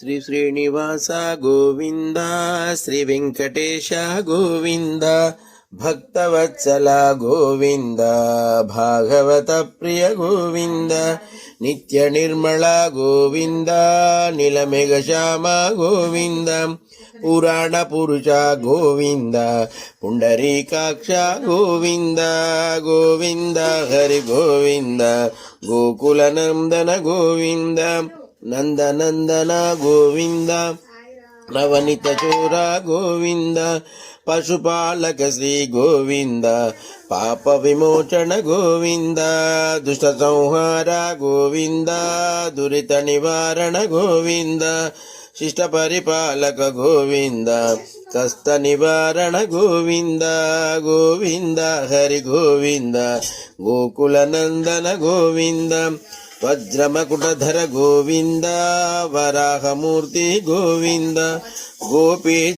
శ్రీ శ్రీనివాస గోవింద, శ్రీ వెంకటేశ గోవింద, భక్తవత్సల గోవింద, భాగవత ప్రియ గోవింద, నిత్య నిర్మల గోవింద, నిలమెగ శ్యామ గోవింద, పురాణ పురుష గోవింద, పుండరీకాక్ష గోవింద, గోవింద హరి గోవింద, గోకుల నందన గోవింద, నందనందన గోవింద, నవనిత చోర గోవింద, పశుపాలక శ్రీ గోవింద, పాప విమోచన గోవింద, దుష్ట సంహార గోవింద, దురిత నివారణ గోవింద, శిష్ట పరిపాలక గోవింద, కష్ట నివారణ గోవింద, గోవింద హరి గోవింద, గోకుల నందన గోవింద, వజ్రమకుటధర గోవింద, వరాహమూర్తి గోవింద, గోపీ